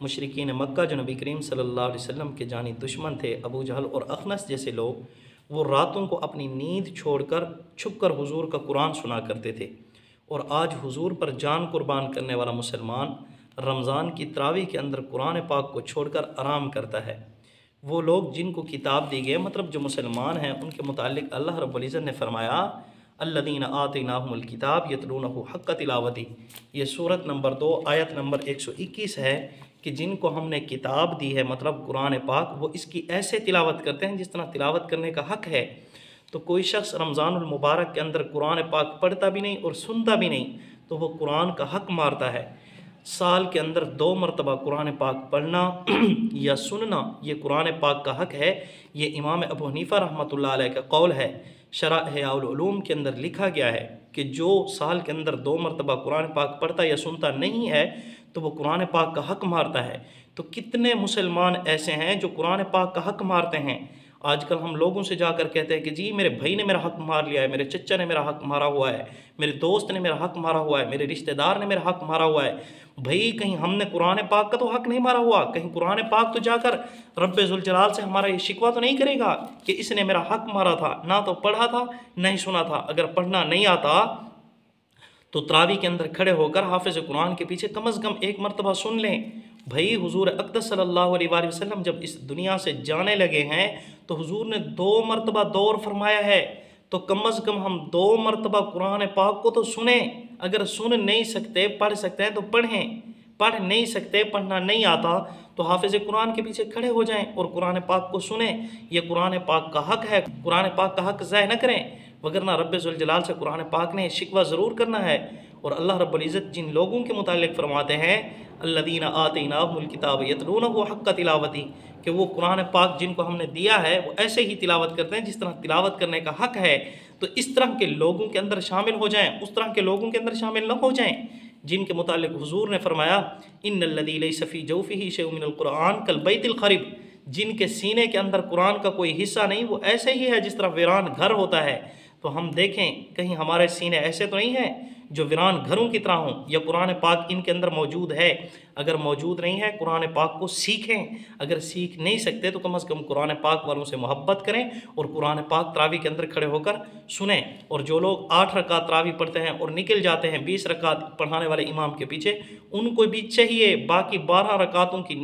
مشرکین مکہ جو نبی کریم صلی اللہ علیہ وسلم کے جانی دشمن تھے، ابو جہل اور اخنس جیسے لوگ، وہ راتوں کو اپنی نیند چھوڑ کر چھپ کر حضور کا قرآن سنا کرتے تھے۔ اور آج حضور پر جان قربان کرنے والا مسلمان رمضان کی تراویح کے اندر قرآن پاک کو چھوڑ کر آرام کرتا ہے۔ وہ لوگ جن کو کتاب دی گئی، مطلب جو مسلمان ہیں، ان کے متعلق اللہ رب العزت نے فرمایا الذین آتیناہم الکتاب یتلونہ حق تلاوتہ، یہ سورت نمبر 2 آیت نمبر 121 ہے کہ جن کو ہم نے کتاب دی ہے، مطلب قرآن پاک، وہ اس کی ایسے تلاوت کرتے ہیں جس طرح تلاوت کرنے کا حق ہے۔ تو کوئی شخص رمضان المبارک کے اندر قرآن پاک پڑھتا بھی نہیں اور سنتا بھی نہیں تو وہ قرآن کا حق مارتا ہے۔ سال کے اندر 2 مرتبہ قرآن پاک پڑھنا یا سننا یہ قرآن پاک کا حق ہے۔ یہ امام ابو حنیفہ رحمۃ اللہ علیہ کا قول ہے۔ شرح احیاء العلوم کے اندر لکھا گیا ہے کہ جو سال کے اندر 2 مرتبہ قرآن پاک پڑھتا یا سنتا نہیں ہے تو وہ قرآن پاک کا حق مارتا ہے۔ تو کتنے مسلمان ایسے ہیں جو قرآن پاک کا حق مارتے ہیں؟ آج کل ہم لوگوں سے جا کر کہتے ہیں کہ جی میرے بھائی نے میرا حق مار لیا ہے، میرے چچا نے میرا حق مارا ہوا ہے، میرے دوست نے میرا حق مارا ہوا ہے، میرے رشتہ دار نے میرا حق مارا ہوا ہے۔ بھائی کہیں ہم نے قرآن پاک کا تو حق نہیں مارا ہوا، کہیں قرآن پاک تو جا کر رب ذوالجلال سے ہمارا یہ شکوہ تو نہیں کرے گا کہ اس نے میرا حق مارا تھا، نہ تو پڑھا تھا نہ ہی سنا تھا۔ اگر پڑھنا نہیں آتا تو تراویح کے اندر کھڑے ہو کر حافظ قرآن کے پیچھے کم از کم 1 مرتبہ سن لیں۔ بھائی حضور اقدس صلی اللہ علیہ وآلہ وسلم جب اس دنیا سے جانے لگے ہیں تو حضور نے 2 مرتبہ دور فرمایا ہے، تو کم از کم ہم 2 مرتبہ قرآن پاک کو تو سنیں۔ اگر سن نہیں سکتے، پڑھ سکتے ہیں تو پڑھیں، پڑھ نہیں سکتے، پڑھنا نہیں آتا تو حافظ قرآن کے پیچھے کھڑے ہو جائیں اور قرآن پاک کو سنیں۔ یہ قرآن پاک کا حق ہے، قرآن پاک کا حق ضائع نہ کریں، وگرنہ رب ذوالجلال سے قرآن پاک نے شکوہ ضرور کرنا ہے۔ اور اللہ رب العزت جن لوگوں کے متعلق فرماتے ہیں الذین آتیناہم الکتاب یتلونہ حق تلاوتہ، کہ وہ قرآن پاک جن کو ہم نے دیا ہے وہ ایسے ہی تلاوت کرتے ہیں جس طرح تلاوت کرنے کا حق ہے، تو اس طرح کے لوگوں کے اندر شامل ہو جائیں، اس طرح کے لوگوں کے اندر شامل نہ ہو جائیں جن کے متعلق حضور نے فرمایا ان الذی لیس فی جوفہ شیء من القرآن کالبیت الخرب، جن کے سینے کے اندر قرآن کا کوئی حصہ نہیں وہ ایسے ہی ہے جس طرح ویران گھر ہوتا ہے۔ تو ہم دیکھیں کہیں ہمارے سینے ایسے تو نہیں ہیں جو ویران گھروں کی طرح ہوں، یا قرآن پاک ان کے اندر موجود ہے؟ اگر موجود نہیں ہے قرآن پاک کو سیکھیں، اگر سیکھ نہیں سکتے تو کم از کم قرآن پاک والوں سے محبت کریں اور قرآن پاک تراویح کے اندر کھڑے ہو کر سنیں۔ اور جو لوگ 8 رکعت تراویح پڑھتے ہیں اور نکل جاتے ہیں 20 رکعت پڑھانے والے امام کے پیچھے، ان کو بھی چاہیے باقی 12 رکعتوں کی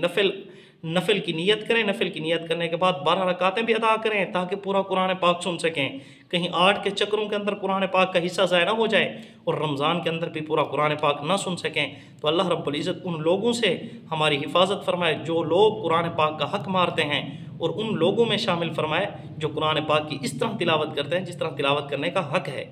نفل کی نیت کریں، نفل کی نیت کرنے کے بعد 12 رکعتیں بھی ادا کریں تاکہ پورا قرآن پاک سن سکیں، کہیں 8 کے چکروں کے اندر قرآن پاک کا حصہ ضائع نہ ہو جائے اور رمضان کے اندر بھی پورا قرآن پاک نہ سن سکیں۔ تو اللہ رب العزت ان لوگوں سے ہماری حفاظت فرمائے جو لوگ قرآن پاک کا حق مارتے ہیں، اور ان لوگوں میں شامل فرمائے جو قرآن پاک کی اس طرح تلاوت کرتے ہیں جس طرح تلاوت کرنے کا حق ہے۔